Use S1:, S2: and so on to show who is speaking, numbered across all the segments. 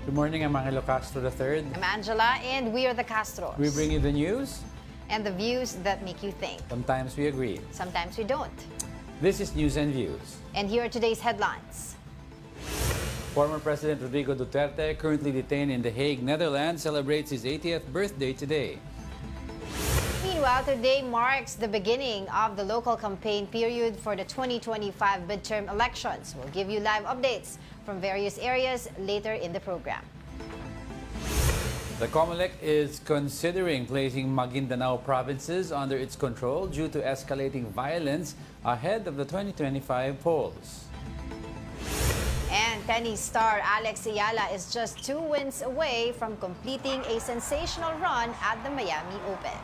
S1: Good morning, I'm Angelo Castro III.
S2: I'm Angela, and we are the Castros.
S1: We bring you the news.
S2: And the views that make you think.
S1: Sometimes we agree.
S2: Sometimes we don't.
S1: This is News and Views.
S2: And here are today's headlines.
S1: Former President Rodrigo Duterte, currently detained in The Hague, Netherlands, celebrates his 80th birthday today.
S2: Meanwhile, today marks the beginning of the local campaign period for the 2025 midterm elections. We'll give you live updates from various areas later in the program.
S1: The COMELEC is considering placing Maguindanao provinces under its control due to escalating violence ahead of the 2025 polls.
S2: And tennis star Alex Ayala is just 2 wins away from completing a sensational run at the Miami Open.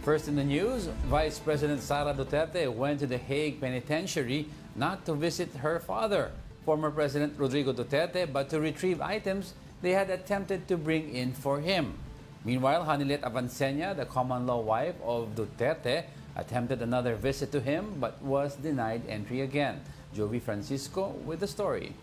S1: First in the news, Vice President Sara Duterte went to the Hague Penitentiary not to visit her father, former President Rodrigo Duterte, but to retrieve items they had attempted to bring in for him. Meanwhile, Hanilet Avancenia, the common-law wife of Duterte, attempted another visit to him but was denied entry again. Jovi Francisco with the story.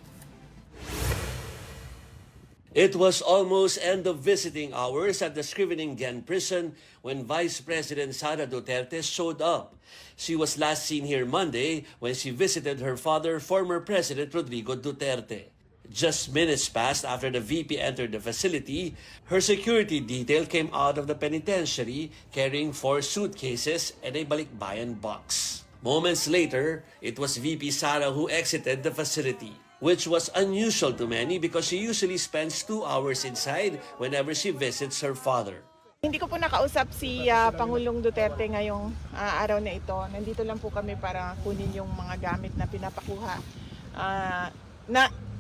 S3: It was almost end of visiting hours at the Scriveningen prison when Vice President Sara Duterte showed up. She was last seen here Monday when she visited her father, former President Rodrigo Duterte. Just minutes passed after the VP entered the facility, her security detail came out of the penitentiary carrying 4 suitcases and a balikbayan box. Moments later, it was VP Sara who exited the facility, which was unusual to many because she usually spends 2 hours inside whenever she visits her father.
S4: Hindi ko po nakausap si Pangulong Duterte ngayong araw na ito. Nandito lang po kami para kunin yung mga gamit na pinapakuha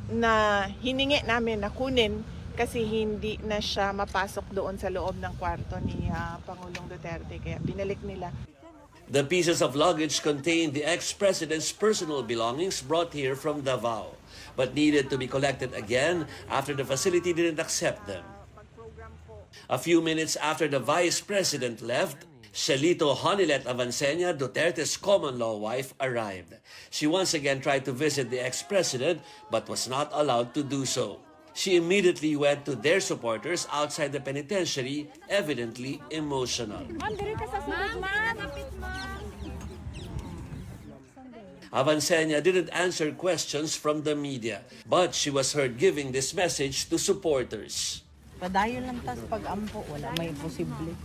S4: na hiningi namin na kunin kasi hindi na siya mapasok doon sa loob ng kwarto ni Pangulong Duterte. Kaya binalik nila.
S3: The pieces of luggage contained the ex-president's personal belongings brought here from Davao, but needed to be collected again after the facility didn't accept them. A few minutes after the vice president left, Shelito Hanilet Avancenia, Duterte's common-law wife, arrived. She once again tried to visit the ex-president but was not allowed to do so. She immediately went to their supporters outside the penitentiary, evidently emotional. Avancenia didn't answer questions from the media, but she was heard giving this message to supporters.
S5: Padayon lang tas pag-ampo, wala may posible.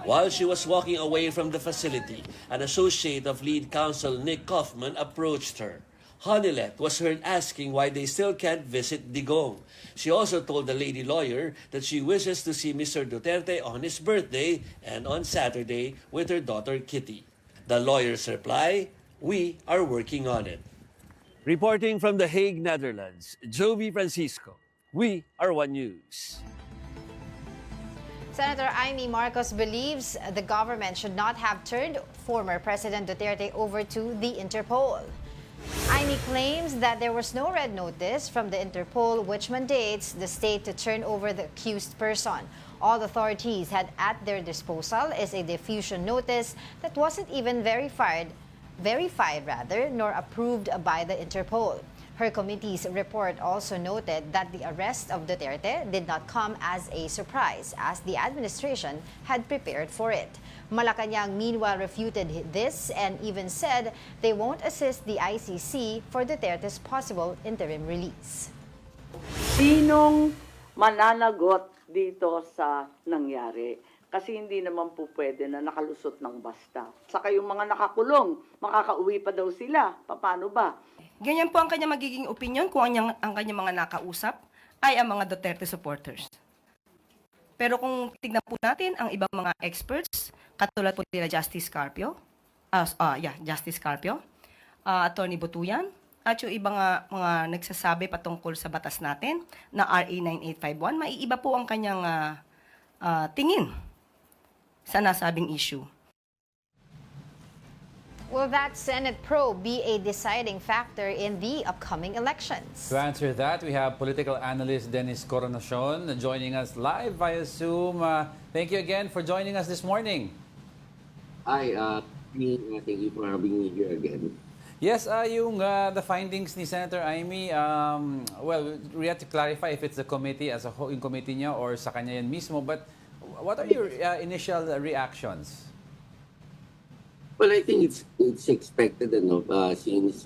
S3: While she was walking away from the facility, an associate of lead counsel Nick Kaufman approached her. Hanilet was heard asking why they still can't visit Digong. She also told the lady lawyer that she wishes to see Mr. Duterte on his birthday and on Saturday with her daughter Kitty. The lawyer's reply, "We are working on it." Reporting from The Hague, Netherlands, Jovi Francisco. We are One News.
S2: Senator Amy Marcos believes the government should not have turned former President Duterte over to the Interpol. Amy claims that there was no red notice from the Interpol which mandates the state to turn over the accused person. All authorities had at their disposal is a diffusion notice that wasn't even verified nor approved by the Interpol. Her committee's report also noted that the arrest of Duterte did not come as a surprise as the administration had prepared for it. Malacanang meanwhile refuted this and even said they won't assist the ICC for Duterte's possible interim release.
S6: Sinong mananagot dito sa nangyari? Kasi hindi naman po pwede na nakalusot ng basta. Saka yung mga nakakulong, makakauwi pa daw sila. Paano ba?
S7: Ganyan po ang kanya magiging opinion kung ang kanyang mga nakausap ay ang mga Duterte supporters. Pero kung tignan po natin ang ibang mga experts, katulad po nila Justice Carpio, Attorney Butuyan, at yung ibang mga nagsasabi patungkol sa batas natin na RA 9851, maiiba po ang kanyang tingin sa nasabing issue.
S2: Will that Senate probe be a deciding factor in the upcoming elections?
S1: To answer that, we have political analyst Dennis Coronacion joining us live via Zoom. Thank you again for joining us this morning.
S8: Hi, thank you for having me here again.
S1: Yes, the findings ni Senator Amy, well, we have to clarify if it's the committee as a whole, yung committee niya or sa kanya yan mismo. But what are your initial reactions?
S8: Well, I think it's expected, since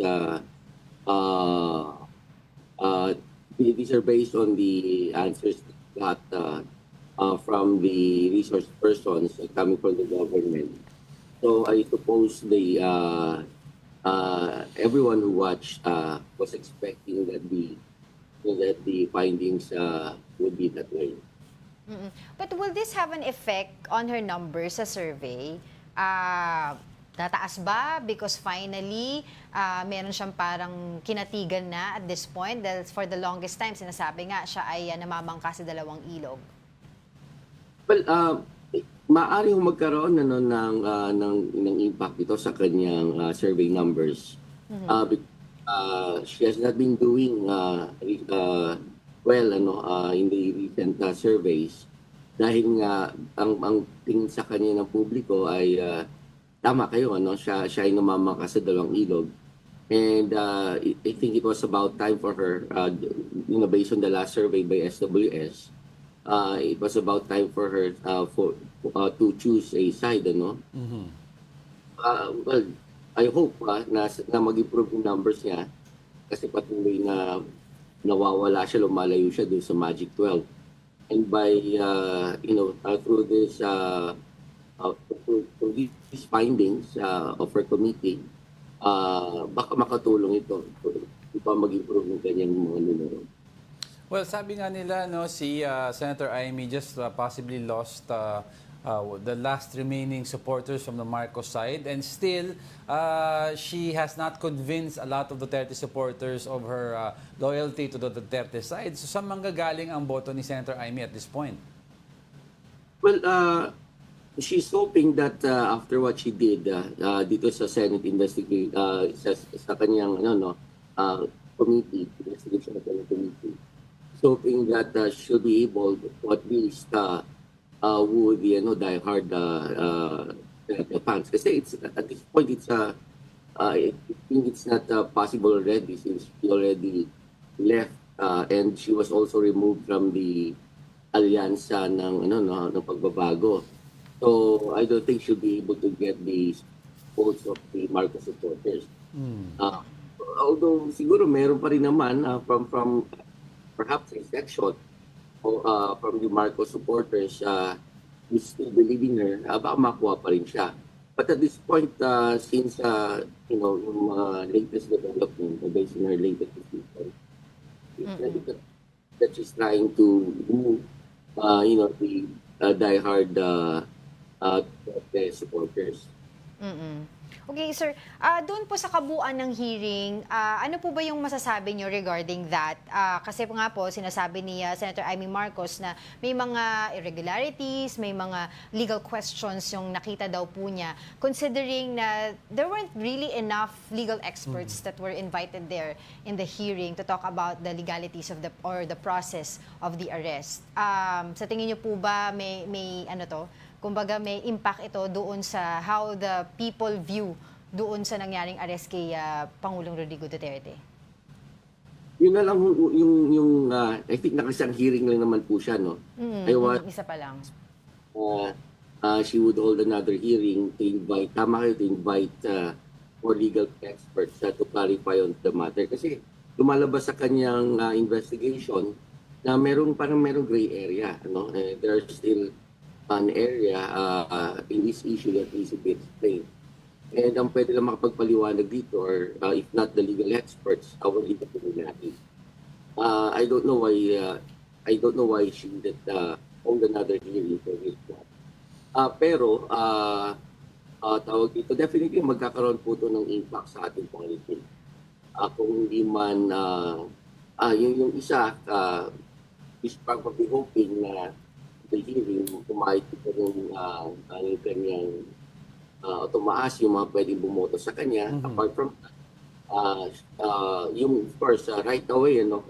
S8: these are based on the answers that from the resource persons coming from the government. So I suppose everyone who watched was expecting that the findings would be that way.
S2: But will this have an effect on her numbers sa survey? Tataas ba? Because finally, meron siyang parang kinatigan na at this point. Dahil for the longest time, sinasabi nga siya ay namamangka sa dalawang ilog.
S8: Well, maaari hong magkaroon ng impact ito sa kanyang survey numbers. She has not been doing well in the recent surveys dahil nga ang tingin sa kanya ng publiko ay tama kayo, siya ay namamangka sa dalawang ilog. And I think it was about time for her, based on the last survey by SWS, it was about time for her to choose a side, Well, I hope na mag-improve yung numbers niya kasi patuloy na nawawala siya, lumalayo siya dun sa Magic 12. And by, through this, through these findings of her committee, baka makatulong ito para mag-improve yung kanyang mga numero.
S1: Well, sabi nga nila, si Senator Amy just possibly lost the last remaining supporters from the Marcos side, and still she has not convinced a lot of Duterte supporters of her loyalty to the Duterte side. So saan manggagaling ang boto ni Senator Amy at this point?
S8: Well, she's hoping that after what she did dito sa Senate sa kanyang committee, investigation committee, hoping that she'll be able to at least woo the diehard fans. Kasi at this point I think it's not possible already since she already left and she was also removed from the alyansa ng pagbabago. So I don't think she'll be able to get the votes of the Marcos supporters. Although siguro meron pa rin naman from perhaps a section from the Marcos supporters who still believe in her, baka makuha pa rin siya. But at this point, since yung latest development based on her latest decision, that she's trying to move, the diehard supporters.
S2: Okay, sir. Doon po sa kabuuan ng hearing, ano po ba yung masasabi nyo regarding that? Kasi nga po, sinasabi ni Senator Amy Marcos na may mga irregularities, may mga legal questions yung nakita daw po niya, considering na there weren't really enough legal experts that were invited there in the hearing to talk about the legalities of the process of the arrest. Sa tingin nyo po ba kumbaga may impact ito doon sa how the people view doon sa nangyaring arrest kay Pangulong Rodrigo Duterte?
S8: Yun na lang yung I think nakasang hearing lang naman po siya, no?
S2: Isa pa lang.
S8: She would hold another hearing to invite more legal experts to clarify on the matter. Kasi lumalabas sa kanyang investigation na merong gray area, no? There are still an area in this issue that needs to be explained. And ang pwede lang makapagpaliwanag dito, or if not the legal experts, our legal community. I don't know why she did hold another hearing for this. Pero tawag dito, definitely magkakaroon po ito ng impact sa ating policy. Kung hindi man yung isa is probably hoping na the hearing, kumahit ito yung kanyang tumaas yung mga pwedeng bumoto sa kanya. Apart from yung, of course, right away, nung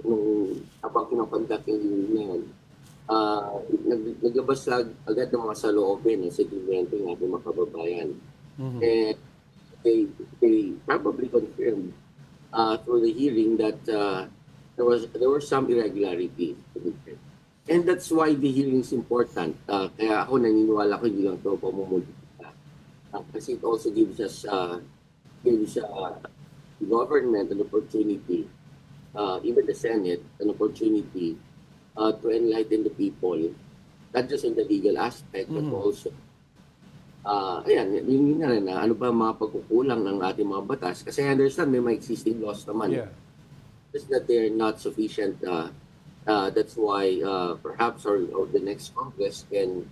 S8: habang pinapandak yung hearing na yun, naglabas agad ng mga saloobin ng segmento ng ating mga kababayan. And they probably confirmed through the hearing that there were some irregularities. And that's why the hearing is important. Kaya ako naniniwala ko hindi lang ito pamumulita. Kasi it also gives us government an opportunity, even the Senate, an opportunity to enlighten the people, not just in the legal aspect, but also ayan, yun nga rin ano ba mga pagkukulang ng ating mga batas. Kasi I understand may mga existing laws naman.
S1: Yeah.
S8: Just that they're not sufficient. That's why perhaps or the next Congress can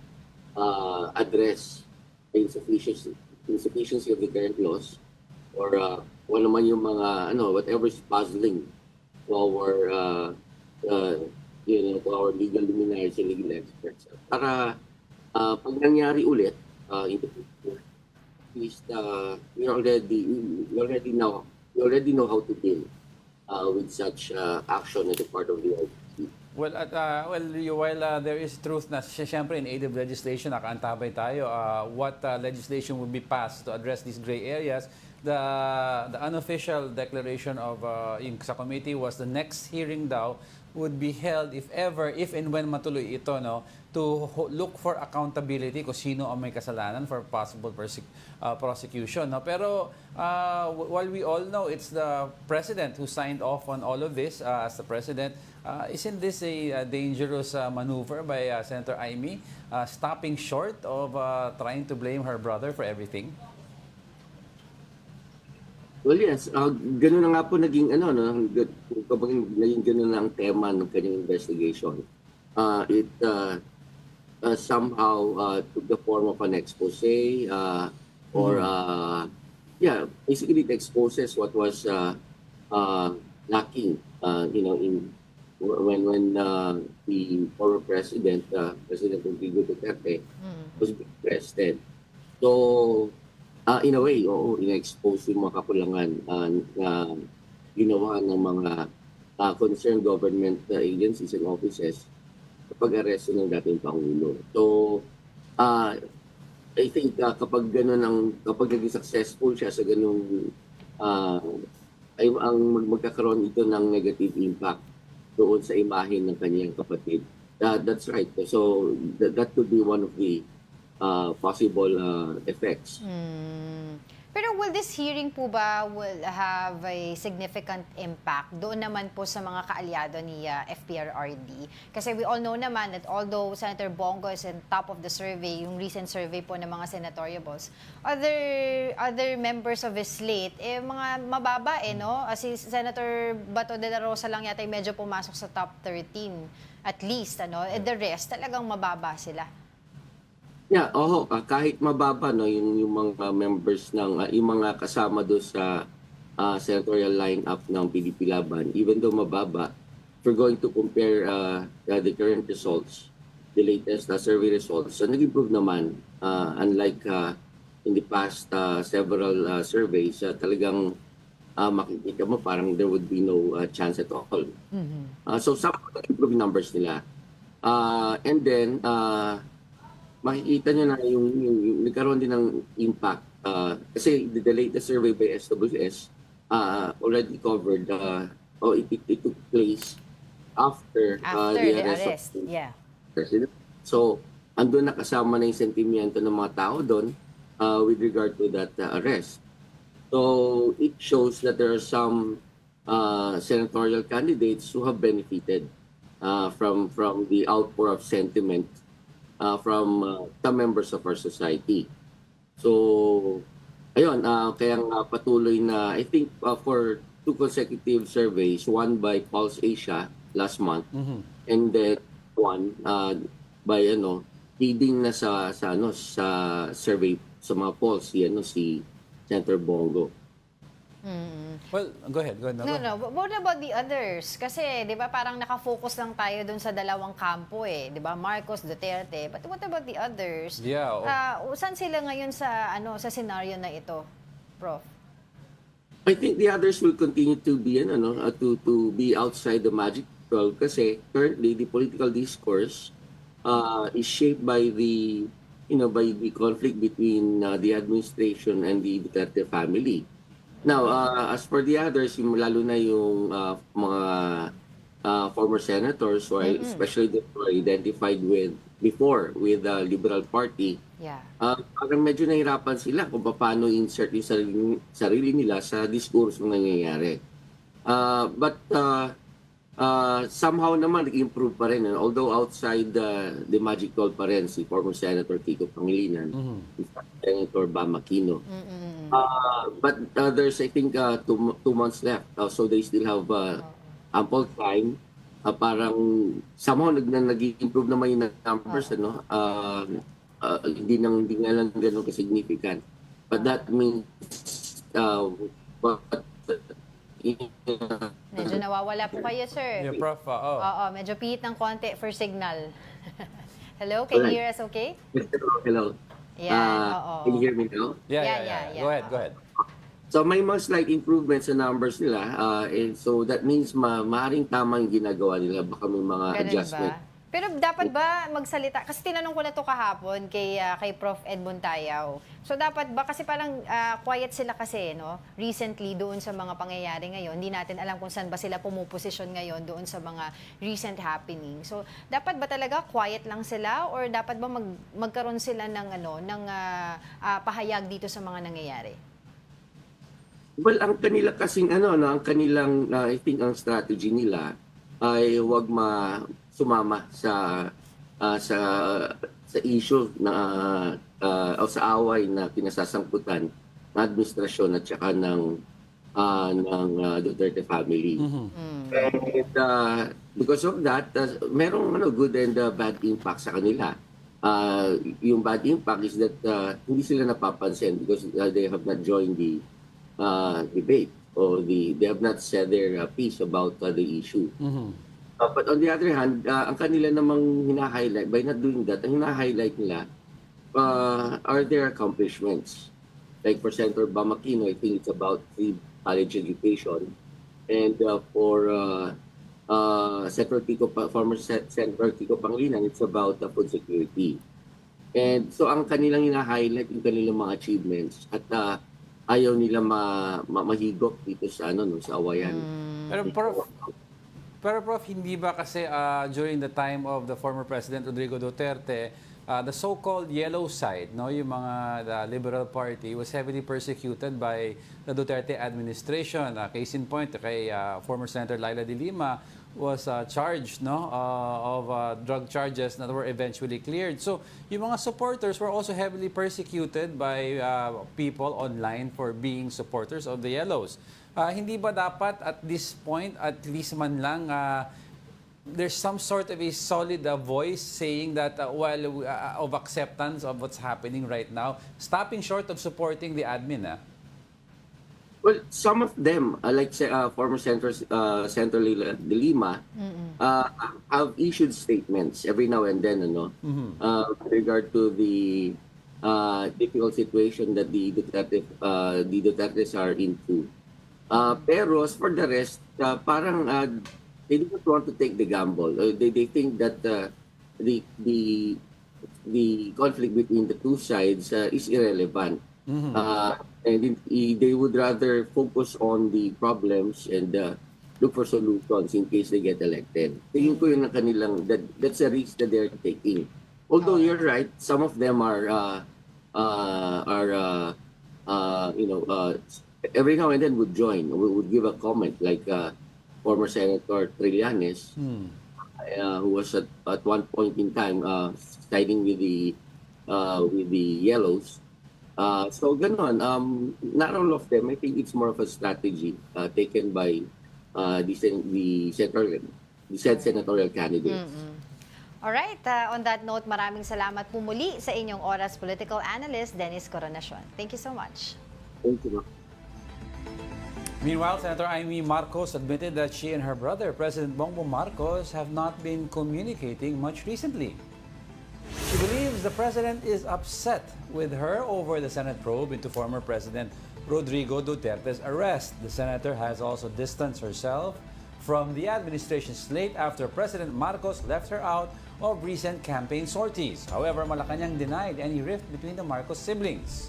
S8: address the insufficiency of the current laws or kung ano man yung mga whatever is puzzling to our to our legal luminaries and legal experts. Para pag nangyari ulit in the future, at least we already know how to deal with such action on the part of the ICC.
S1: Well, while there is truth na siyempre in aid of legislation, nakaantabay tayo, what legislation will be passed to address these gray areas, the unofficial declaration of yung sa committee was the next hearing daw would be held if and when matuloy ito, no, to look for accountability kung sino ang may kasalanan for possible prosecution. No? Pero while we all know it's the president who signed off on all of this as the president, isn't this a dangerous maneuver by Senator Amy, stopping short of trying to blame her brother for everything?
S8: Well, yes. Ganun na nga po naging naging ganun na ang tema ng kanyang investigation. It somehow took the form of an expose or basically it exposes what was lacking in when the former president President Rodrigo Duterte was being arrested. So in a way, ina-expose yung mga kakulangan na ginawa ng mga concerned government agencies and offices kapag aresto ng dating Pangulo. So, I think kapag naging successful siya sa ganung ay ang magkakaroon ito ng negative impact doon sa imahe ng kanyang kapatid. That's right. So, that could be one of the possible effects.
S2: Pero will this hearing po ba will have a significant impact doon naman po sa mga kaalyado ni FPRRD? Kasi we all know naman that although Senator Bongo is on top of the survey, yung recent survey po ng mga senatoriables, other members of his slate, mga mababa no? Si Senator Bato de la Rosa lang yata medyo pumasok sa top 13 at least, the rest talagang mababa sila.
S8: Yeah, kahit mababa yung mga members ng yung mga kasama do sa senatorial lineup ng PDP Laban, even though mababa, if we're going to compare the current results, the latest survey results, so nag-improve naman unlike in the past several surveys, talagang makikita mo parang there would be no chance at all. So some improve numbers nila. And then makikita nyo na yung nagkaroon din ng impact. Kasi the latest survey by SWS already covered, it took place after the arrest of the president. So, andun nakasama na yung sentimiento ng mga tao doon with regard to that arrest. So, it shows that there are some senatorial candidates who have benefited from the outpour of sentiment from some members of our society. So, ayun, kaya patuloy na, I think for 2 consecutive surveys, one by Pulse Asia last month, and then one by leading na sa survey sa mga polls, si Senator Bongo.
S1: Well, go ahead.
S2: No. What about the others? Kasi, di ba, parang nakafocus lang tayo dun sa dalawang kampo di ba? Marcos, Duterte. But what about the others?
S1: Yeah.
S2: Saan sila ngayon sa scenario na ito, Prof?
S8: I think the others will continue to be to be outside the Magic 12 kasi currently the political discourse is shaped by the by the conflict between the administration and the Duterte family. Now, as for the others, lalo na yung mga former senators who are, especially those who are identified with before with the Liberal Party,
S2: Yeah.
S8: parang medyo nahirapan sila kung paano insert yung sarili nila sa diskurso na nangyayari. But somehow naman nag-improve pa rin. Although outside the magic doll pa rin si former Senator Kiko Pangilinan, Senator Bam Aquino. But there's, I think, 2 months left. So they still have ample time. Parang somehow nag-improve naman yung numbers. Hindi nga lang ganun ka-significant. But that means
S2: Medyo nawawala po kayo, sir.
S1: Yeah, Prof.
S2: Oo, medyo pihit ng konti for signal. Hello, can you hear us okay?
S8: Hello.
S2: Yan, oo.
S8: Can you hear me now?
S2: Yeah.
S1: Go ahead.
S8: So may mga slight improvements sa numbers nila. And so that means maaaring tama yung ginagawa nila. Baka may mga
S2: Ganun
S8: adjustment.
S2: ba? Pero dapat ba magsalita? Kasi tinanong ko na to kahapon kay Prof. Edmond Tayaw. So dapat ba, kasi parang quiet sila kasi, no? Recently doon sa mga pangyayari ngayon. Hindi natin alam kung saan ba sila pumuposisyon ngayon doon sa mga recent happening. So dapat ba talaga quiet lang sila or dapat ba magkaroon sila ng pahayag dito sa mga nangyayari?
S8: Well, ang kanila kasing ang kanilang I think ang strategy nila ay wag sumama sa issue na o sa away na pinasasangkutan ng administrasyon at saka ng Duterte family. And because of that, merong good and bad impact sa kanila. Yung bad impact is that hindi sila napapansin because they have not joined the debate or they have not said their piece about the issue. But on the other hand, ang kanila namang hina-highlight, by not doing that, ang hina-highlight nila are their accomplishments. Like for Senator Bam Aquino, I think it's about free college education. And for former Senator Kiko Pangilinan, it's about food security. And so ang kanilang hina-highlight yung kanilang mga achievements at ayaw nila mahigop dito sa sa awayan.
S1: Pero Prof, hindi ba kasi during the time of the former President Rodrigo Duterte, the so-called yellow side, yung the Liberal Party, was heavily persecuted by the Duterte administration. Case in point, kay former Senator Laila de Lima was charged of drug charges that were eventually cleared. So yung mga supporters were also heavily persecuted by people online for being supporters of the yellows. Hindi ba dapat at this point, at least man lang, there's some sort of a solid voice saying that, of acceptance of what's happening right now, stopping short of supporting the admin?
S8: Well, some of them, like former Senator Laila de Lima, have issued statements every now and then, with regard to the difficult situation that the Dutertes are into. Pero as for the rest, parang they don't want to take the gamble. They think that the conflict between the two sides is irrelevant. And they would rather focus on the problems and look for solutions in case they get elected. Tingin ko yun ang kanilang, that's a risk that they're taking. Although you're right, some of them are every now and then would join, would give a comment, like former Senator Trillanes, who was at one point in time siding with the Yellows. So ganon, not all of them. I think it's more of a strategy taken by the said senatorial candidates.
S2: Alright, on that note, maraming salamat po muli sa inyong oras, political analyst Dennis Coronacion. Thank you so much.
S8: Thank you.
S1: Meanwhile, Senator Amy Marcos admitted that she and her brother, President Bongbong Marcos, have not been communicating much recently. She believes the president is upset with her over the Senate probe into former President Rodrigo Duterte's arrest. The senator has also distanced herself from the administration slate after President Marcos left her out of recent campaign sorties. However, Malacanang denied any rift between the Marcos siblings.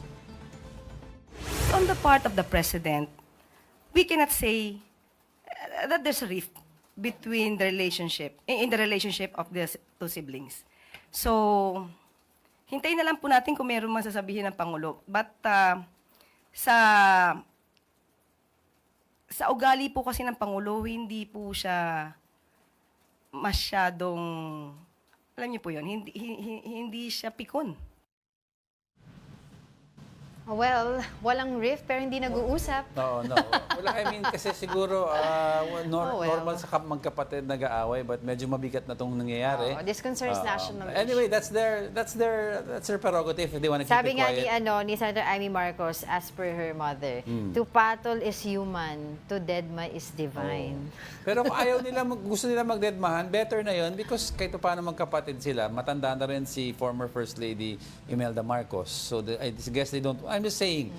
S7: On the part of the president, we cannot say that there's a rift between the relationship, in the relationship of the two siblings. So, hintayin na lang po natin kung meron man sasabihin ng Pangulo. But sa ugali po kasi ng Pangulo, hindi po siya masyadong, alam niyo po yun, hindi siya pikon.
S2: Well, walang rift pero hindi nag-uusap.
S1: No. Wala, I mean, kasi siguro normal sa magkapatid nag-aaway but medyo mabigat na tong nangyayari.
S2: This concerns national
S1: Anyway, that's their prerogative if they want to keep
S2: Sabi
S1: it
S2: nga
S1: quiet.
S2: ni Senator Amy Marcos, as per her mother, to patol is human, to deadma is divine.
S1: Pero kung ayaw nila, gusto nila magdedmahan, better na yon because kahit paano magkapatid sila, matanda na rin si former First Lady Imelda Marcos. So I guess they don't, I'm just saying,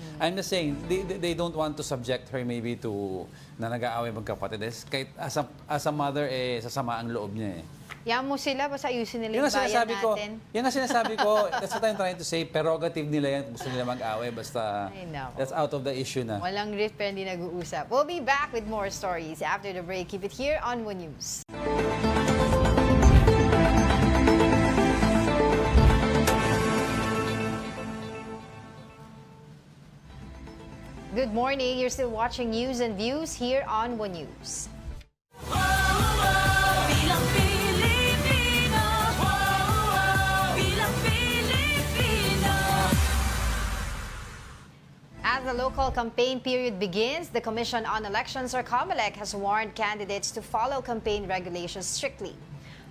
S1: they don't want to subject her maybe to na nag-aaway magkapatid. Kahit as a mother, sasama ang loob niya eh.
S2: Yan mo sila, basta ayusin nila yung
S1: Yung
S2: bayan
S1: ko,
S2: natin.
S1: yan ang sinasabi ko, that's what I'm trying to say, prerogative nila yan, gusto nila mag-away, basta
S2: Ay, nako.
S1: that's out of the issue na.
S2: Walang rift pero hindi nag-uusap. We'll be back with more stories after the break. Keep it here on One News. Good morning. You're still watching News and Views here on One News.
S9: Bilang Pilipino, bilang Pilipino.
S2: As the local campaign period begins, the Commission on Elections, or COMELEC, has warned candidates to follow campaign regulations strictly.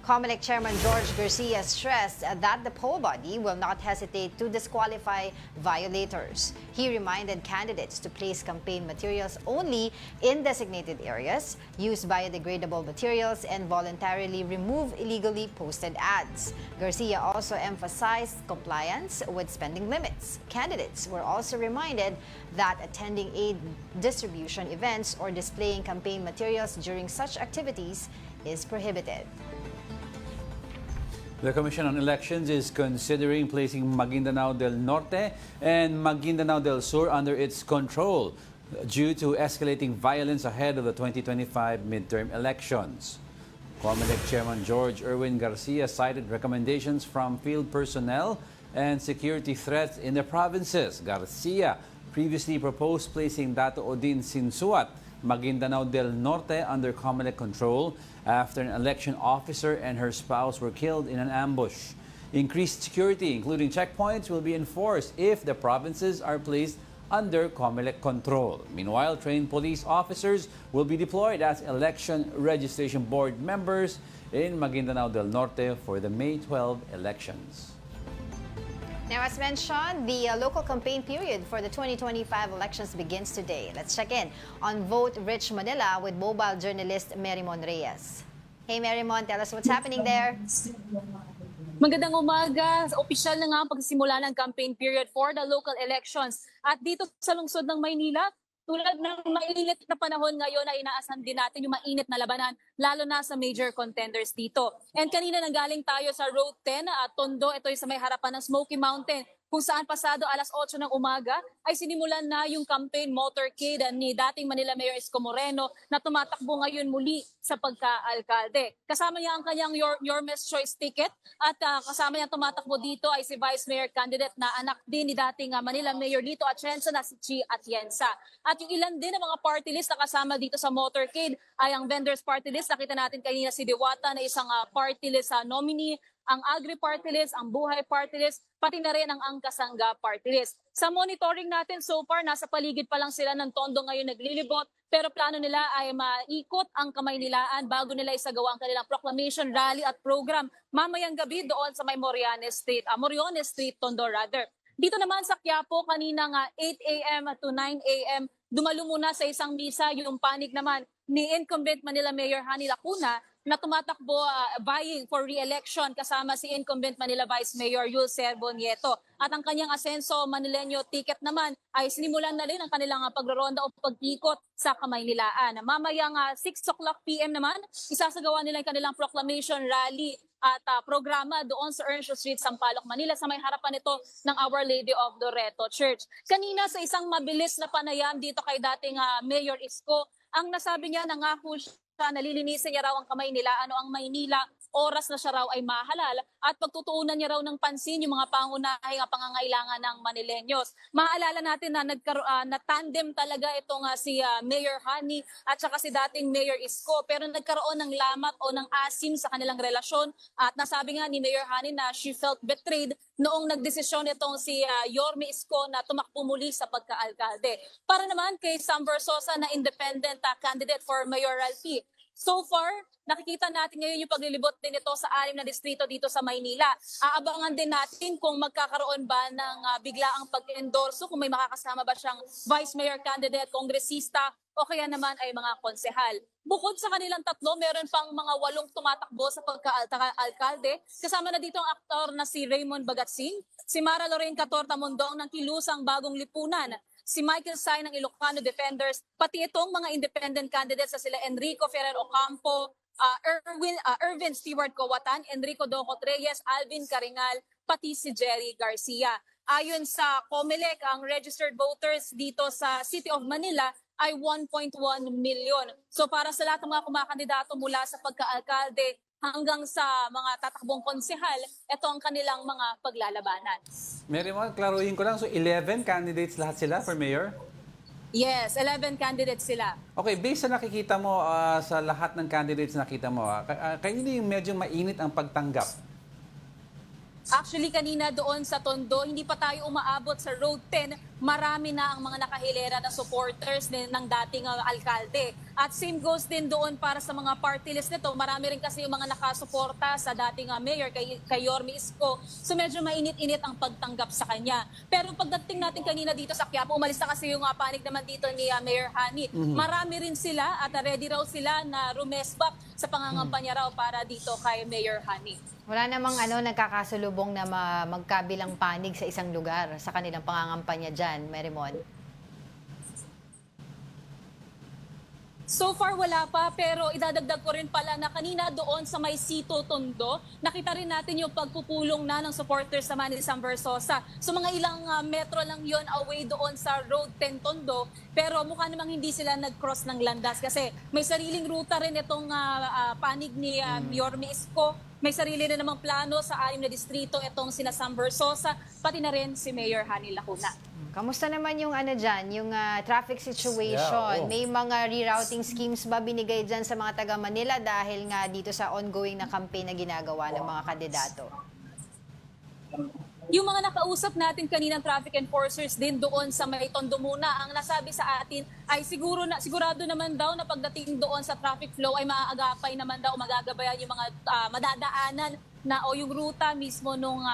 S2: COMELEC Chairman George Garcia stressed that the poll body will not hesitate to disqualify violators. He reminded candidates to place campaign materials only in designated areas, use biodegradable materials, and voluntarily remove illegally posted ads. Garcia also emphasized compliance with spending limits. Candidates were also reminded that attending aid distribution events or displaying campaign materials during such activities is prohibited.
S1: The Commission on Elections is considering placing Maguindanao del Norte and Maguindanao del Sur under its control due to escalating violence ahead of the 2025 midterm elections. COMELEC Chairman George Erwin Garcia cited recommendations from field personnel and security threats in the provinces. Garcia previously proposed placing Dato Odin Sinsuat, Maguindanao del Norte, under COMELEC control after an election officer and her spouse were killed in an ambush. Increased security, including checkpoints, will be enforced if the provinces are placed under COMELEC control. Meanwhile, trained police officers will be deployed as election registration board members in Maguindanao del Norte for the May 12 elections.
S2: Now, as mentioned, the local campaign period for the 2025 elections begins today. Let's check in on Vote Rich Manila with mobile journalist Merimon Reyes. Hey Merimon, tell us what's happening there.
S10: Magandang umaga. Opisyal na nga ang pagsisimula ng campaign period for the local elections. At dito sa lungsod ng Maynila, tulad ng mainit na panahon ngayon na inaasahan din natin yung mainit na labanan, lalo na sa major contenders dito. And kanina nanggaling tayo sa Road 10 at Tondo, ito yung sa may harapan ng Smoky Mountain, kung saan pasado alas 8 ng umaga ay sinimulan na yung campaign motorcade ni dating Manila Mayor Isko Moreno na tumatakbo ngayon muli sa pagka-alkalde. Kasama niya ang kanyang Your Miss Choice ticket at kasama niya tumatakbo dito ay si Vice Mayor candidate na anak din ni dating Manila Mayor Lito Atienza na si Chi Atienza. At yung ilan din ng mga party list na kasama dito sa motorcade ay ang vendors party list. Nakita natin kanina si Diwata na isang party list nominee, ang Agri Party List, ang Buhay Party List, pati na rin ang Angkasangga Party List. Sa monitoring natin so far, nasa paligid pa lang sila ng Tondo ngayon naglilibot, pero plano nila ay maikot ang Kamaynilaan bago nila isagawa ang kanilang proclamation, rally at program mamayang gabi doon sa may Moriones Street, Tondo rather. Dito naman sa Quiapo, kanina nga 8 a.m. to 9 a.m., dumalo muna sa isang misa yung panig naman ni incumbent Manila Mayor Hani Lacuna na tumatakbo vying for re-election kasama si incumbent Manila Vice Mayor Yul Servo Nieto. At ang kanyang Asenso Manileño ticket naman ay sinimulan na rin ang kanilang pagroronda o pag-ikot sa Kamaynilaan. Mamayang 6 o'clock PM naman, isasagawa nila ang kanilang proclamation rally at programa doon sa Earnshaw Street, Sampaloc, Manila sa may harapan nito ng Our Lady of Loreto Church. Kanina sa isang mabilis na panayam dito kay dating Mayor Isko, ang nasabi niya, nangako siya, nalilinisin niya raw ang Kamaynilaan o ang Maynila, oras na siya raw ay mahalal at pagtutuunan niya raw ng pansin yung mga pangunahing pangangailangan ng Manileños. Maalala natin na na tandem talaga itong si Mayor Hani at saka si dating Mayor Isko, pero nagkaroon ng lamat o ng asim sa kanilang relasyon at nasabi nga ni Mayor Hani na she felt betrayed noong nagdesisyon itong si Yorme Isko na tumakbo muli sa pagka-alkalde. Para naman kay Sam Versosa na independent candidate for mayoralty. So far, nakikita natin ngayon yung paglilibot din ito sa 6 na distrito dito sa Maynila. Aabangan din natin kung magkakaroon ba ng biglaang pag-endorso, kung may makakasama ba siyang vice mayor candidate, kongresista, o kaya naman ay mga konsehal. Bukod sa kanilang tatlo, meron pang mga 8 tumatakbo sa pagka-alkalde. Kasama na dito ang aktor na si Raymond Bagatsing, si Mara Lorraine Catorta Mondong ng Kilusang Bagong Lipunan, si Michael Say ng Ilocano Defenders, pati itong mga independent candidates sa sila Enrico Ferrer Ocampo, Erwin Stewart Cowatan, Enrico Docot Reyes, Alvin Caringal, pati si Jerry Garcia. Ayon sa COMELEC, ang registered voters dito sa City of Manila ay 1.1 million. So para sa lahat ng mga kumakandidato mula sa pagka-alkalde hanggang sa mga tatakbong konsehal, ito ang kanilang mga paglalabanan.
S1: Mary Mon, klaruhin ko lang. So 11 candidates lahat sila for mayor?
S10: Yes, 11 candidates sila.
S1: Okay, based sa nakikita mo sa lahat ng candidates na nakita mo, kayo yung medyo mainit ang pagtanggap?
S10: Actually, kanina doon sa Tondo, hindi pa tayo umaabot sa Road 10. Marami na ang mga nakahilera na supporters ng dating alkalde. At same goes din doon para sa mga party list nito. Marami rin kasi yung mga nakasuporta sa dating mayor kay Yorme Isko. So medyo mainit-init ang pagtanggap sa kanya. Pero pagdating natin kanina dito sa Quiapo, umalis na kasi yung panig naman dito ni Mayor Hani. Marami rin sila at ready raw sila na rumesbak sa pangangampanya raw para dito kay Mayor Hani.
S2: Wala namang nagkakasulubong na magkabilang panig sa isang lugar sa kanilang pangangampanya dyan, Marymon.
S10: So far wala pa, pero idadagdag ko rin pala na kanina doon sa may Sito Tondo, nakita rin natin yung pagpupulong na ng supporters naman ni Sam Versosa. So mga ilang metro lang yon away doon sa Road 10 Tondo, pero mukha namang hindi sila nag-cross ng landas kasi may sariling ruta rin itong panig ni Yorme Isko. May sarili na namang plano sa 6 na distrito itong sina Sam Versosa, pati na rin si Mayor Hani Lacuna.
S2: Kamusta naman yung dyan, yung traffic situation?
S1: Yeah, oo.
S2: May mga rerouting schemes ba binigay dyan sa mga taga Manila dahil nga dito sa ongoing na campaign na ginagawa ng mga kandidato?
S10: Yung mga nakausap natin kaninang traffic enforcers din doon sa may Tondo muna, ang nasabi sa atin ay sigurado naman daw na pagdating doon sa traffic flow ay maaagapay naman daw, magagabayan yung mga madadaanan na o yung ruta mismo nung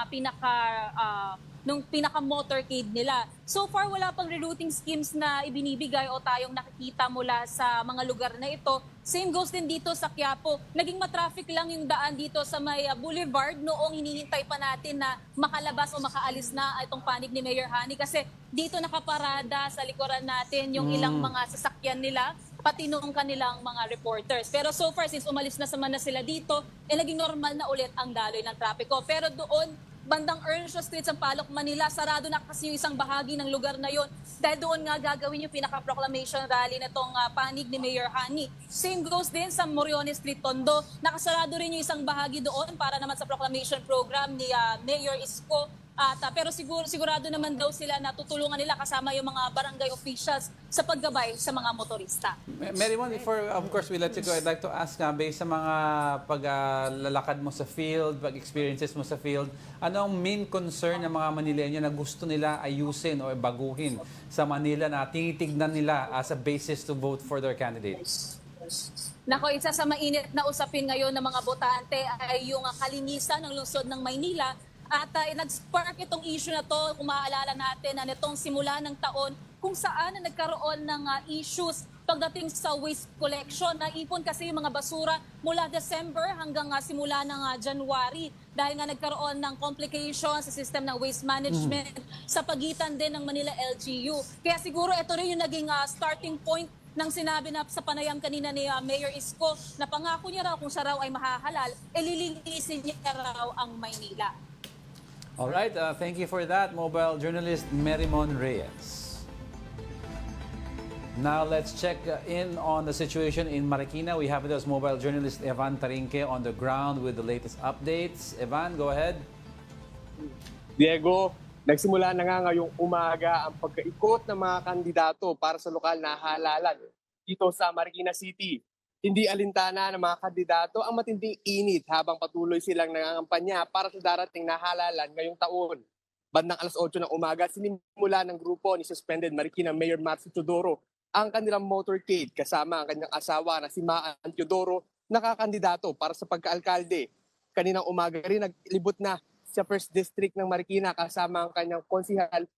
S10: pinaka motorcade nila. So far, wala pang rerouting schemes na ibinibigay o tayong nakikita mula sa mga lugar na ito. Same goes din dito sa Quiapo. Naging matraffic lang yung daan dito sa may boulevard noong hinihintay pa natin na makalabas o makaalis na itong panig ni Mayor Hani kasi dito nakaparada sa likuran natin yung ilang mga sasakyan nila pati noong kanilang mga reporters. Pero so far, since umalis na sila dito, naging normal na ulit ang daloy ng trapiko. Pero doon, bandang Earnshaw Street, Sampaloc, Manila, sarado na kasi yung isang bahagi ng lugar na yon dahil doon nga gagawin yung pinaka-proclamation rally na itong panig ni Mayor Hani. Same goes din sa Moriones Street, Tondo. Nakasarado rin yung isang bahagi doon para naman sa proclamation program ni Mayor Isko. Pero sigurado naman daw sila na tutulungan nila kasama yung mga barangay officials sa paggabay sa mga motorista.
S1: Marymon, before of course we let you go, I'd like to ask based sa mga paglalakad mo sa field, pag-experiences mo sa field, ano ang main concern ng mga Manileño na gusto nila ayusin o baguhin sa Manila na tinitignan nila as a basis to vote for their candidates?
S10: Nako, isa sa mainit na usapin ngayon ng mga botante ay yung kalinisan ng lungsod ng Maynila. At nag-spark itong issue na to, kung maaalala natin, na nitong simula ng taon, kung saan na nagkaroon ng issues pagdating sa waste collection. Naipon kasi yung mga basura mula December hanggang simula ng January dahil nga nagkaroon ng complications sa system ng waste management sa pagitan din ng Manila LGU. Kaya siguro ito rin yung naging starting point ng sinabi na sa panayam kanina ni Mayor Isko na pangako niya raw kung siya raw ay mahahalal, lilinisin niya raw ang Maynila.
S1: Alright, thank you for that, mobile journalist Merimon Reyes. Now let's check in on the situation in Marikina. We have with us mobile journalist Evan Tarinque on the ground with the latest updates. Evan, go ahead.
S11: Diego, nagsimula na nga ngayong umaga ang pagkaikot ng mga kandidato para sa lokal na halalan dito sa Marikina City. Hindi alintana ng mga kandidato ang matinding init habang patuloy silang nangangampanya para sa darating na halalan ngayong taon. Bandang alas 8 ng umaga, sinimula ng grupo ni suspended Marikina Mayor Marcy Teodoro ang kanilang motorcade kasama ang kanyang asawa na si Maan Teodoro nakakandidato para sa pagkaalkalde. Kaninang umaga rin naglibot na sa First District ng Marikina kasama ang kanyang konsihal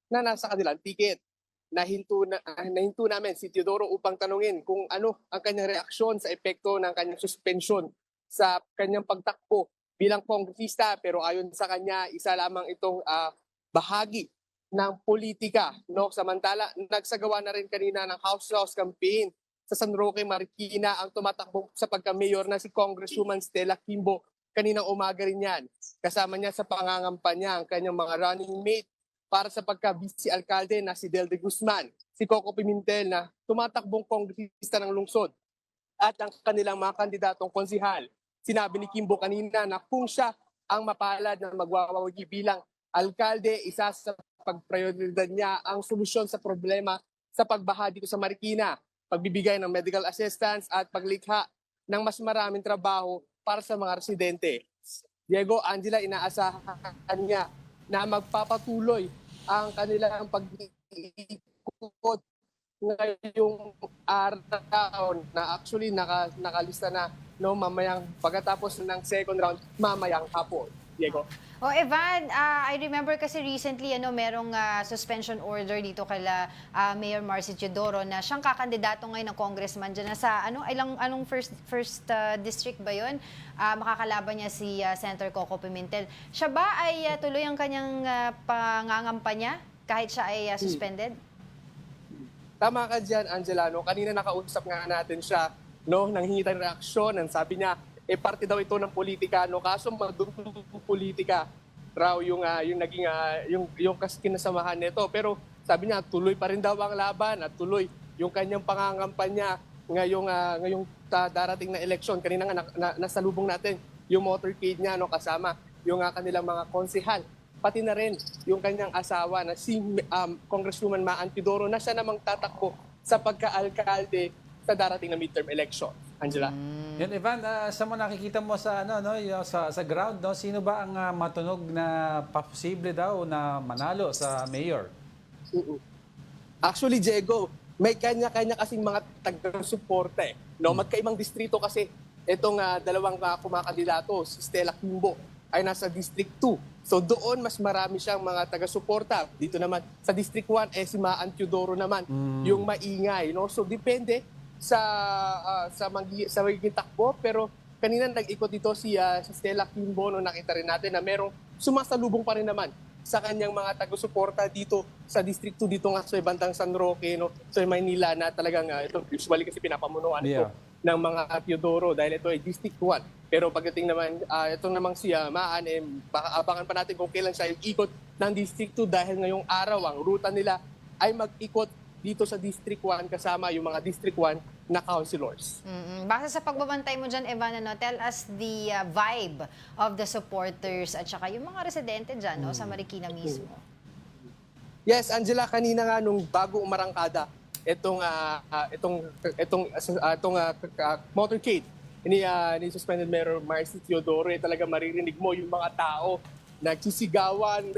S11: na nasa kanilang ticket. Nahinto namin si Teodoro upang tanungin kung ano ang kanyang reaksyon sa epekto ng kanyang suspension sa kanyang pagtakbo bilang kongresista, pero ayon sa kanya, isa lamang itong bahagi ng politika. No? Samantala, nagsagawa na rin kanina ng house-to-house campaign sa San Roque, Marikina ang tumatakbo sa pagka-mayor na si Congresswoman Stella Quimbo. Kaninang umaga rin yan. Kasama niya sa pangangampanya ang kanyang mga running mate para sa pagka-vice-alkalde na si Del de Guzman, si Coco Pimentel na tumatakbong kongresista ng lungsod at ang kanilang mga kandidatong konsihal. Sinabi ni Quimbo kanina na kung siya ang mapalad na magwawagi bilang alkalde, isa sa pagprioridad niya ang solusyon sa problema sa pagbaha dito sa Marikina, pagbibigay ng medical assistance at paglikha ng mas maraming trabaho para sa mga residente. Diego, Angela, inaasahan niya na magpapatuloy ang kanilang pag-ikot ngayong araw na actually nakalista na mamayang pagkatapos ng second round mamayang hapon. Diego.
S2: Oh, Evan, I remember kasi recently merong suspension order dito kala Mayor Marcy Teodoro na siyang kakandidato ngayon ng congressman dyan na sa anong first district ba 'yon? Makakalaban niya si Senator Coco Pimentel. Siya ba ay tuloy ang kanyang pangangampanya kahit siya ay suspended?
S11: Tama ka diyan, Angela. No? Kanina nakausap nga natin siya, nanghingi tayo ng reaksyon, ang sabi niya parte daw ito ng politika, kaso magdudugtong politika raw yung naging yung kinasamahan nito, pero sabi niya tuloy pa rin daw ang laban at tuloy yung kanyang pangangampanya ngayong darating na eleksyon. Kanina nga nasalubong natin yung motorcade niya kasama yung kanilang mga konsehal, pati na rin yung kanyang asawa na si Congresswoman Maan Teodoro na siya namang tatakbo sa pagka-alkalde sa darating na midterm election. Angela.
S1: Yan, Evan, sa mo nakikita mo sa sa ground, sino ba ang matunog na posible daw na manalo sa mayor?
S11: Actually, Diego, may kanya-kanya kasing mga taga-suporta magkaibang distrito kasi itong dalawang kumakandidato, si Stella Quimbo ay nasa District 2. So doon mas marami siyang mga taga-suporta. Dito naman sa District 1 si Maan Teodoro naman yung maingay, So depende sa magiging takbo, pero kanina nag-ikot dito si Stella Quimbo, nakita rin natin na merong sumasalubong pa rin naman sa kanyang mga taga-suporta dito sa District 2, dito nga sa bandang San Roque, sa Maynila, na talagang ito usually kasi pinapamunuan ito ng mga Teodoro dahil ito ay District 1. Pero pagdating naman, itong namang si Maan, baka abangan pa natin kung kailan siya ikot ng District 2 dahil ngayong araw ang ruta nila ay mag-ikot dito sa District 1 kasama yung mga District 1 na councilors.
S2: Base sa pagbabantay mo dyan, Evan, tell us the vibe of the supporters at saka yung mga residente dyan sa Marikina mismo.
S11: Yes, Angela, kanina nga nung bago umarangkada itong motorcade ni suspended Mayor Marcy Teodoro, talaga maririnig mo yung mga tao nagsisigawan,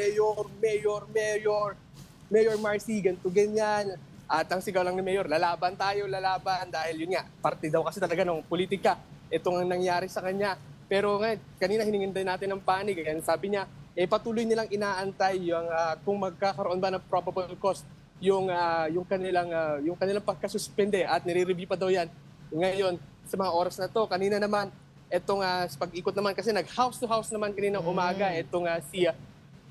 S11: Mayor Marcy, ganito ganyan. At ang sigaw lang ni Mayor, lalaban tayo, lalaban. Dahil yun nga, parte daw kasi talaga ng politika. Itong nangyari sa kanya. Pero ngayon, kanina hiningin din natin ng panig. Sabi niya, patuloy nilang inaantay yung kung magkakaroon ba ng probable cause yung kanilang pagkasuspende at nire-review pa daw yan ngayon sa mga oras na to. Kanina naman etong sa pag-ikot naman kasi nag-house to house naman kaninang umaga etong si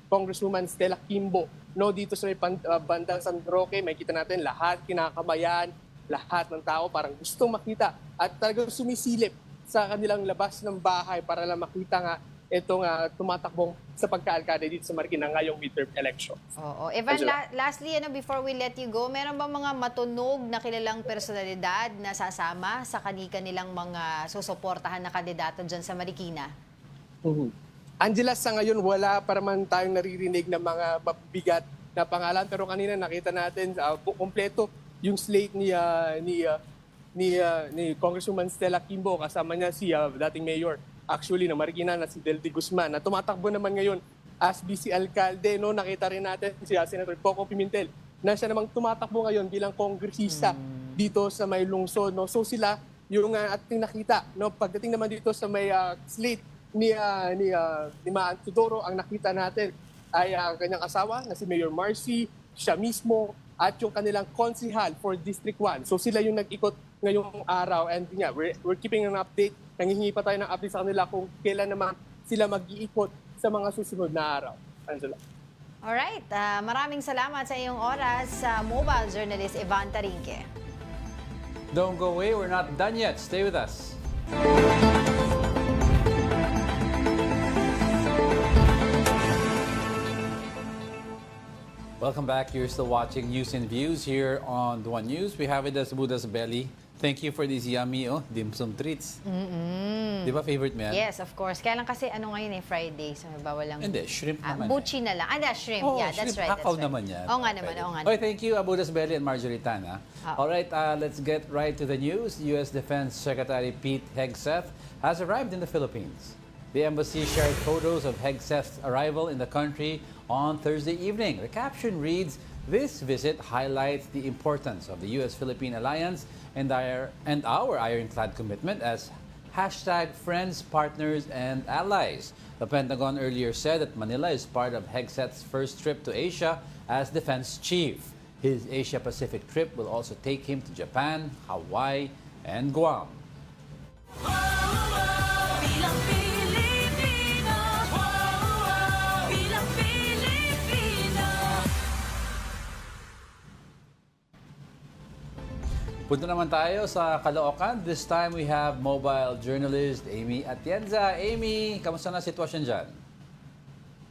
S11: Congresswoman Stella Kimbo no dito sa may bandang San Roque. May kita natin lahat kinakabayan, lahat ng tao parang gustong makita at talagang sumisilip sa kanilang labas ng bahay para lang makita nga itong tumatakbong sa pagkaalkade dito sa Marikina ngayong midterm election.
S2: Oo. Evan, lastly, before we let you go, meron ba mga matunog na kilalang personalidad na sasama sa kanilang mga susuportahan na kandidato dyan sa Marikina?
S11: Angela, sa ngayon wala pa naman tayong naririnig na mga mabigat na pangalan pero kanina nakita natin kompleto yung slate ni Congresswoman Stella Kimbo, kasama niya si dating mayor actually na Marikina na si Del de Guzman na tumatakbo naman ngayon as vice alcalde. No, nakita rin natin si Senator Coco Pimentel na siya namang tumatakbo ngayon bilang kongresista dito sa may lungsod. No, so sila yung ating nakita. No, pagdating naman dito sa may slate ni Maan Tudoro, ang nakita natin ay kanyang asawa na si Mayor Marcy, siya mismo at yung kanilang konsihal for District 1. So sila yung nag-ikot ngayong araw and yeah, we're keeping an update. Nangihingi pa tayo ng update sa kanila kung kailan naman sila mag-iikot sa mga susunod na araw. Angela.
S2: Alright, maraming salamat sa iyong oras sa mobile journalist Ivan Tarinque.
S1: Don't go away, we're not done yet. Stay with us. Welcome back. You're still watching News and Views here on The One News. We have with us Buddha's Belly. Thank you for these yummy dim sum treats. Di ba favorite mo yan?
S2: Yes, of course. Kaya lang kasi ngayon Friday, so bawal lang.
S1: Hindi, shrimp naman.
S2: Buchi na lang. Shrimp.
S1: Oh,
S2: yeah, that's
S1: shrimp.
S2: right.
S1: Hakaw
S2: That's right.
S1: naman yan.
S2: Oo nga naman, oo nga
S1: Okay,
S2: naman.
S1: thank you, Buddha's Belly and Marjorie Tan. All right, let's get right to the news. U.S. Defense Secretary Pete Hegseth has arrived in the Philippines. The embassy shared photos of Hegseth's arrival in the country on Thursday evening. The caption reads, "This visit highlights the importance of the U.S.-Philippine alliance and our ironclad commitment as #friends, partners, and allies." The Pentagon earlier said that Manila is part of Hegseth's first trip to Asia as defense chief. His Asia-Pacific trip will also take him to Japan, Hawaii, and Guam.
S9: Bilang Pilipino, bilang Pilipino.
S1: Punta naman tayo sa Caloocan. This time we have mobile journalist Amy Atienza. Amy, kamusta na sitwasyon dyan?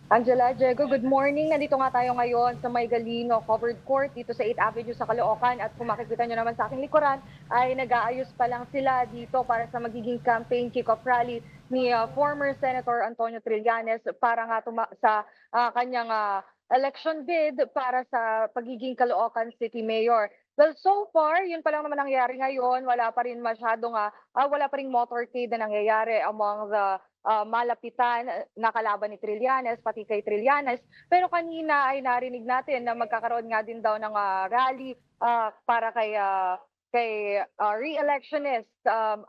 S12: Angela, Diego, good morning. Nandito nga tayo ngayon sa May Galino Covered Court dito sa 8th Avenue sa Caloocan. At kung makikita nyo naman sa aking likuran, ay nag-aayos pa lang sila dito para sa magiging campaign kick-off rally ni former Senator Antonio Trillanes para nga sa kanyang election bid para sa pagiging Caloocan City Mayor. Well, so far, yun pa lang naman nangyayari ngayon. Wala pa rin wala pa rin motorcade na nangyayari among the malapitan na kalaban ni Trillanes, pati kay Trillanes. Pero kanina ay narinig natin na magkakaroon nga din daw ng rally para kay re-electionist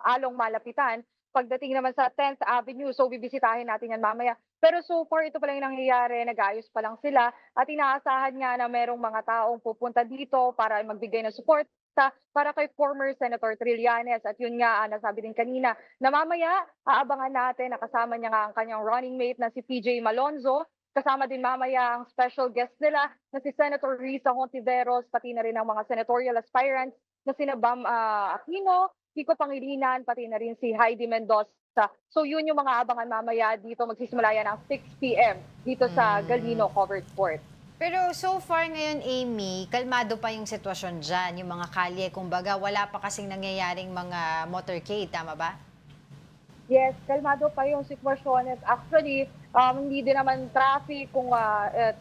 S12: Along Malapitan pagdating naman sa 10th Avenue. So bibisitahin natin yan mamaya. Pero so far, ito pa lang yung nangyayari, nag-ayos pa lang sila at inaasahan nga na merong mga taong pupunta dito para magbigay ng support para kay former Senator Trillanes. At yun nga, nasabi din kanina na mamaya aabangan natin, nakasama niya nga ang kanyang running mate na si PJ Malonzo. Kasama din mamaya ang special guest nila na si Senator Risa Hontiveros, pati na rin ang mga senatorial aspirants na sina Bam Aquino, Kiko Pangilinan, pati na rin si Heidi Mendoza. So yun yung mga abangan mamaya dito. Magsisimula yan ng 6 p.m. dito sa Galino Covered Court.
S2: Pero so far ngayon, Amy, kalmado pa yung sitwasyon dyan, yung mga kalye. Kumbaga, wala pa kasing nangyayaring mga motorcade, tama ba?
S12: Yes, kalmado pa yung sitwasyon. At actually, hindi din naman traffic kung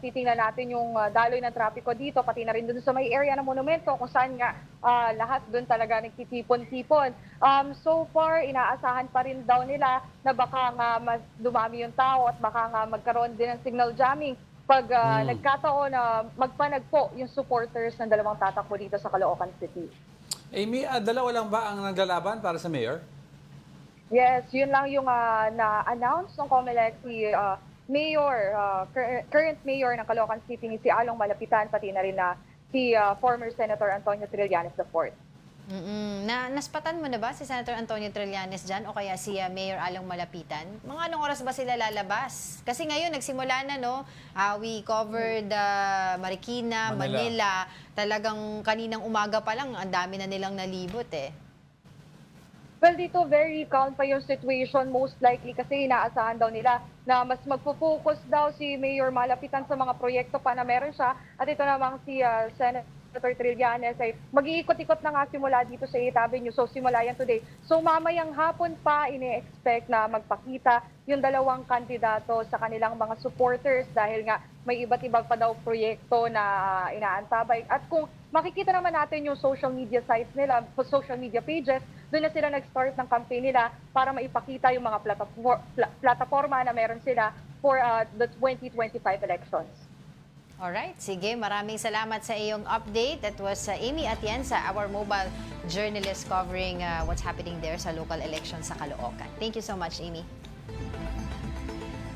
S12: titingnan natin yung daloy ng trapiko dito, pati na rin dun sa may area ng monumento kung saan nga lahat dun talaga nagtitipon-tipon. So far, inaasahan pa rin daw nila na baka nga mas dumami yung tao at baka nga magkaroon din ng signal jamming pag nagkataon na magpanagpo yung supporters ng dalawang tatakbo dito sa Caloocan City.
S1: Amy, dalawa lang ba ang naglalaban para sa mayor?
S12: Yes, yun lang yung na-announce ng COMELEC si current mayor ng Caloocan City, si Along Malapitan, pati na rin na si former Senator Antonio Trillanes IV.
S2: Naspatan mo na ba si Senator Antonio Trillanes dyan o kaya si Mayor Along Malapitan? Mga anong oras ba sila lalabas? Kasi ngayon nagsimula na, no? We covered Marikina, Manila. Talagang kaninang umaga pa lang, ang dami na nilang nalibot eh.
S12: Well, dito very calm pa yung situation most likely kasi inaasahan daw nila na mas magpo-focus daw si Mayor Malapitan sa mga proyekto pa na meron siya. At ito namang si Senator Trillanes ay mag-iikot-ikot na nga simula dito sa 8th Avenue. So simula yan today. So mamayang hapon pa ini-expect na magpakita yung dalawang kandidato sa kanilang mga supporters dahil nga may iba't ibang pa daw proyekto na inaantabay. At kung makikita naman natin yung social media sites nila, social media pages, doon na sila nag-start ng campaign nila para maipakita yung mga plataforma na meron sila for the 2025 elections.
S2: Alright, sige. Maraming salamat sa iyong update. That was Amy Atienza, our mobile journalist covering what's happening there sa local election sa Caloocan. Thank you so much, Amy.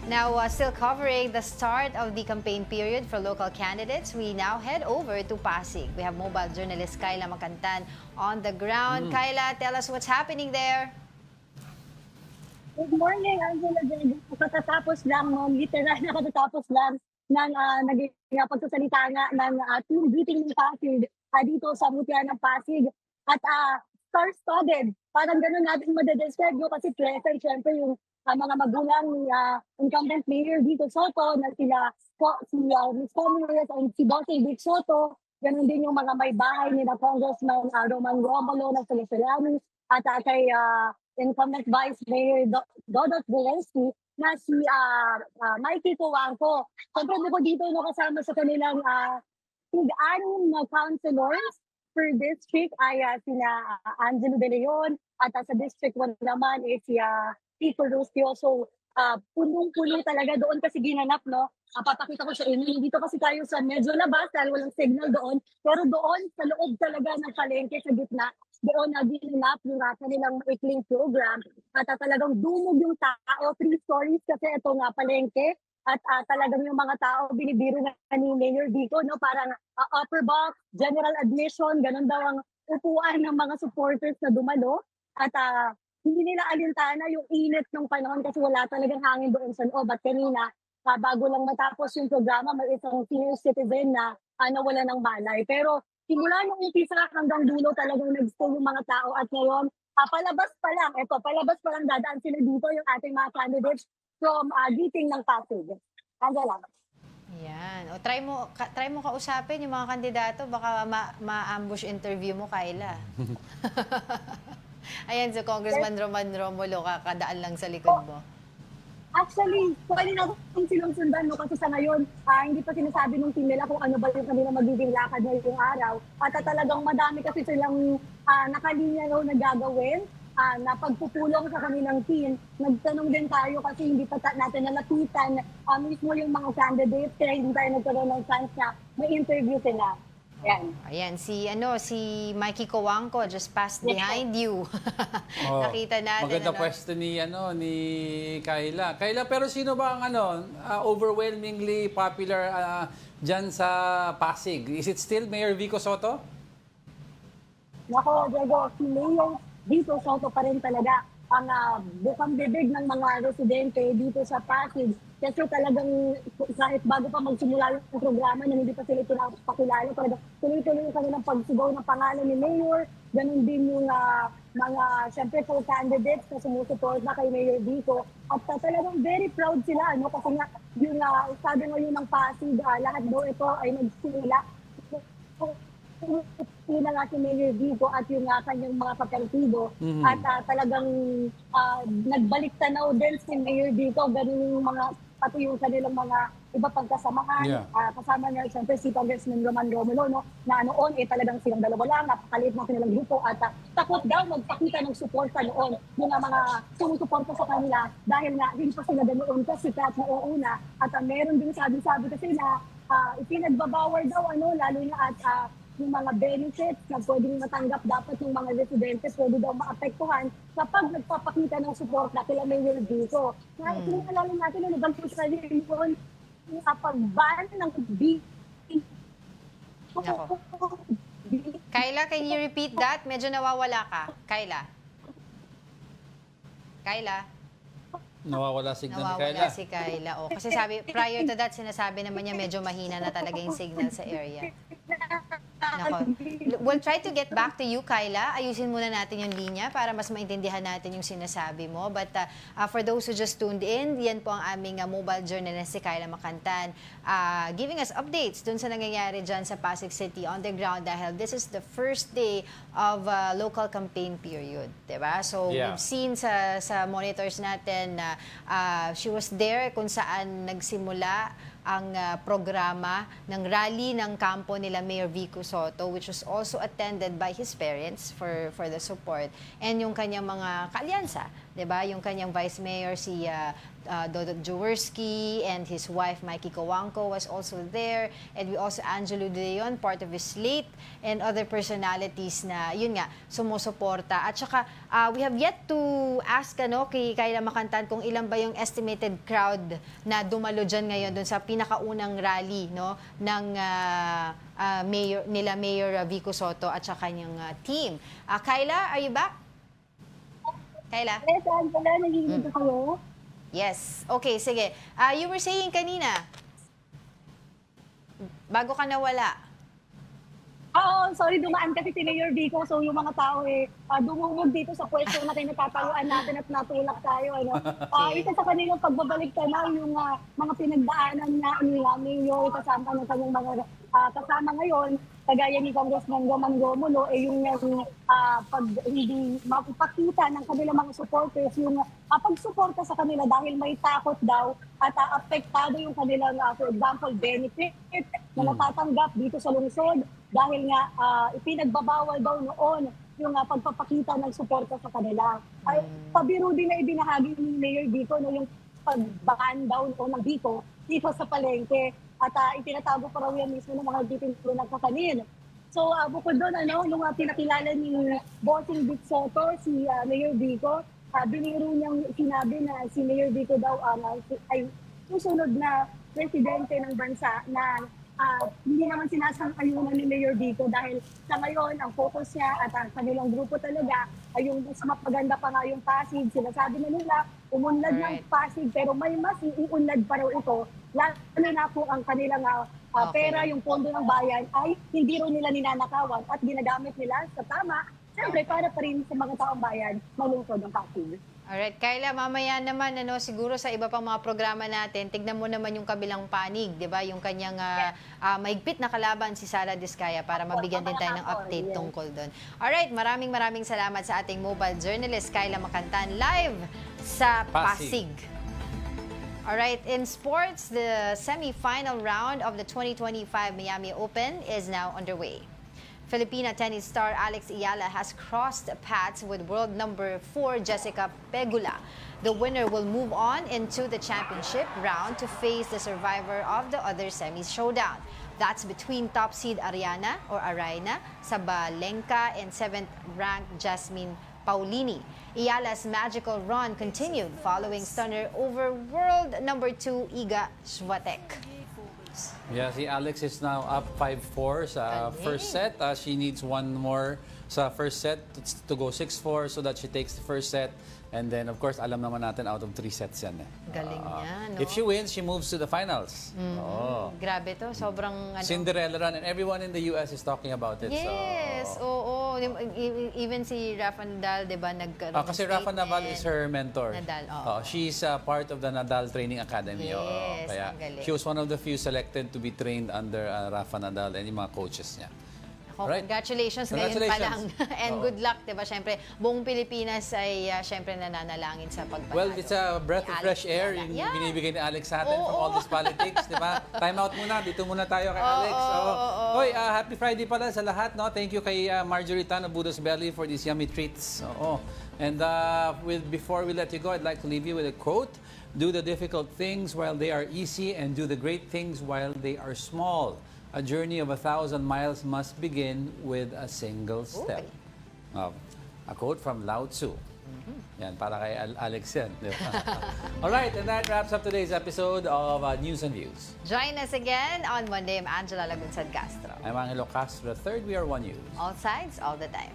S2: Now, still covering the start of the campaign period for local candidates, we now head over to Pasig. We have mobile journalist Kyla Macantan on the ground. Kyla, tell us what's happening there.
S13: Good morning, Angela. Katatapos lang, literal na katatapos lang ng naging pagsasalita nga ng team greeting ng Pasig dito sa Mutya ng Pasig. At star-studded, parang gano'n natin madedescribe yun kasi present syempre yung mga magulang ni incumbent mayor dito Soto na sila si Miss Comunes and si Bossing Vic Soto. Ganun din yung mga may bahay ni na Congressman Roman Romulo na Salesianos at kay incumbent Vice Mayor Dodot Valensky na si Mikey Coangco. Siyempre ko dito no, kasama sa kanilang tig-anim na councilors per district ay sina Angelo De Leon at sa District 1 naman is si Tito Rustio. So, punong-puno talaga doon kasi ginanap, no? Papakita ko sa inyo. Dito kasi tayo sa medyo labas dahil walang signal doon. Pero doon, sa loob talaga ng palengke sa gitna, doon na ginanap yung kanilang maikling program. At talagang dumog yung tao. 3 stories kasi ito nga palengke. At talagang yung mga tao binibiro na ni Mayor dito, no? Parang upper box, general admission, ganun daw ang upuan ng mga supporters na dumalo. At hindi nila alintana yung init ng panahon kasi wala talagang hangin doon sa loob. At kanina, bago lang matapos yung programa, may isang senior citizen na nawala ng malay. Pero simula nung umpisa hanggang dulo talagang nag-stay yung mga tao. At ngayon, palabas pa lang dadaan sila dito yung ating mga candidates from Giting ng Pasig. Angela.
S2: Yan. O try mo kausapin yung mga kandidato, baka ma-ambush interview mo, Kyla. Ayan, so Congressman Roman Romulo, kakadaan lang sa likod mo.
S13: Actually, pwede natin silang sundan, no? Kasi sa ngayon, hindi pa sinasabi ng team nila kung ano ba yung kanilang magiging lakad ngayong araw. At talagang madami kasi silang nakalinya raw na gagawin na pagpupulong sa kanilang team. Nagtanong din tayo kasi hindi pa natin nalapitan mismo yung mga candidates kaya hindi tayo nagkaroon ng chance na may interview sila.
S2: Ayan, si Mikey Coangco just passed behind you. Nakita natin.
S1: Maganda pwesto ni Kyla. Kyla, pero sino ba ang overwhelmingly popular diyan sa Pasig? Is it still Mayor Vico Soto?
S13: Nako, Diego, si Mayor Vico Soto pa rin talaga ang bukang bibig ng mga residente dito sa Pasig. Kasi talagang kahit bago pa magsimula yung programa na hindi pa sila pinapakilala, talagang tuloy-tuloy yung kanilang pagsigaw ng pangalan ni Mayor. Ganun din yung mga, syempre, co-candidates na sumusuport na kay Mayor Vico. At talagang very proud sila, no? Kasi nga, yung estado ngayon ng Pasig, lahat daw ito ay nagsimula. Sila nga si Mayor Vico at yung kanyang mga kapartido. At talagang nagbalik tanaw din si Mayor Vico, ganun yung mga pati yung kanilang mga iba pang kasamahan. Kasama niya siyempre si Congressman Roman Romulo, no? Na noon talagang silang dalawa lang, napakaliit ng kanilang grupo at takot daw magpakita ng suporta noon yung mga sumusuporta sa kanila dahil nga hindi pa sila noon kasi sikat na uuna at meron din sabi kasi na ipinagbabawal daw lalo na at yung mga benefits na pwedeng matanggap dapat ng mga residentes pwede daw maapektuhan kapag nagpapakita ng support na kila Mayor Vico. Alala natin, nabang po sa yun yung pag-ban ng
S2: Nako. Kyla, can you repeat that? Medyo nawawala ka. Kyla. Kyla.
S1: Nawawala signal ni Kyla.
S2: Nawawala si Kyla. Oh, kasi sabi, prior to that, sinasabi naman niya medyo mahina na talaga yung signal sa area. Nako. We'll try to get back to you, Kyla. Ayusin muna natin yung linya para mas maintindihan natin yung sinasabi mo. But for those who just tuned in, yan po ang aming mobile journalist si Kyla Macantan giving us updates dun sa nangyayari dyan sa Pasig City on the ground dahil this is the first day of local campaign period. Diba? So
S1: Yeah.
S2: we've seen sa monitors natin na she was there kung saan nagsimula ang programa ng rally ng kampo nila Mayor Vico Soto, which was also attended by his parents for the support, and yung kanyang mga kaalyansa, 'di ba? Yung kanyang Vice Mayor si Dodot Jaworski and his wife Mikey Coangco was also there, and we also Angelo De Leon, part of his slate, and other personalities na yun nga sumusuporta. At saka we have yet to ask kay Kyla Macantan kung ilan ba yung estimated crowd na dumalo dyan ngayon dun sa pinakaunang rally ng Mayor Vico Soto at saka kanyang team. Kyla, are you back? Kyla?
S13: Yes, Angela, nagiging kayo?
S2: Yes. Okay, sige. You were saying kanina, bago ka nawala.
S13: Oo, sorry, dumaan kasi si Mayor Vico. So yung mga tao dumungog dito sa pwesto na tinatayuan natin at natulak tayo. Isa sa kanilang pagbabalik na yung mga pinagdaanan na nila Mayor kasama ng kanyang mga kasama ngayon, kagaya ni Congressman Roman Romulo, yung pag hindi mapapakita ng kanilang mga supporters, yung pagsuporta sa kanila dahil may takot daw at apektado yung kanilang, for example, benefit na natatanggap dito sa lungsod dahil nga ipinagbabawal daw noon yung pagpapakita ng suporta sa kanila. Ay, pabiro din na ibinahagi ni Mayor Vico yung pag-ban daw noon ng Vico dito sa palengke. At itinatago pa raw yan mismo ng mga dipinto ng kakanin. So bukod doon, nung pinakilala ni Bossing Vic Soto, si Mayor Vico, biniro niyang sinabi na si Mayor Vico daw ay susunod na presidente ng bansa na hindi naman sinasang-ayunan ni Mayor Vico dahil sa ngayon, ang focus niya at ang kanilang grupo talaga ay yung mas mapaganda pa nga yung Pasig. Sinasabi na nila, umunlad ng Pasig pero may mas iunlad pa raw ito. Lalo na po ang kanilang pera, yung pondo ng bayan ay hindi rin nila ninanakawan at ginagamit nila sa tama, siyempre para pa rin sa mga taong bayan malungkod ng Pasig.
S2: Alright, Kyla, mamaya naman siguro sa iba pang mga programa natin, tignan mo naman yung kabilang panig, 'di ba? Yung kanyang mahigpit na kalaban si Sara Diskaya para mabigyan din tayo ng update tungkol doon. Alright, maraming salamat sa ating mobile journalist Kyla Macantan live sa Pasig. Alright, in sports, the semi-final round of the 2025 Miami Open is now underway. Filipina tennis star Alex Ayala has crossed paths with world number 4 Jessica Pegula. The winner will move on into the championship round to face the survivor of the other semis showdown. That's between top seed Ariana Sabalenka and 7th ranked Jasmine Paulini. Ayala's magical run continued following stunner over world number 2 Iga Swiatek.
S1: Yeah, si Alex is now up 5-4 sa first set. She needs one more sa first set to go 6-4 so that she takes the first set. And then, of course, alam naman natin out of 3 sets yan.
S2: Galing niya, no?
S1: If she wins, she moves to the finals.
S2: Grabe to, sobrang
S1: Cinderella run, and everyone in the US is talking about it.
S2: Yes, oo. Even si Rafa Nadal, di ba, nagkaroon
S1: Kasi Rafa Nadal is her mentor.
S2: Nadal, oo.
S1: She's part of the Nadal Training Academy.
S2: Yes,
S1: Kaya
S2: ang galing.
S1: she was one of the few selected to be trained under Rafa Nadal and yung mga coaches niya.
S2: Right. Congratulations ngayon pa lang. And good luck, di ba? Siyempre, buong Pilipinas ay siyempre nananalangin sa pagpanalo.
S1: Well, it's a breath of fresh air yung binibigay ni Alex sa atin from all this politics, di ba? Time out muna. Dito muna tayo kay Alex. Hoy, happy Friday pala sa lahat, no? Thank you kay Marjorie Tan of Budo's Belly for these yummy treats. And before we let you go, I'd like to leave you with a quote. Do the difficult things while they are easy and do the great things while they are small. A journey of 1,000 miles must begin with a single step. A quote from Lao Tzu. Yan, para kay Alex yan. Di ba? Alright, and that wraps up today's episode of News and Views.
S2: Join us again on Monday. I'm Angela Lagunsad Castro.
S1: I'm Angelo Castro III. We are One News.
S2: All sides, all the time.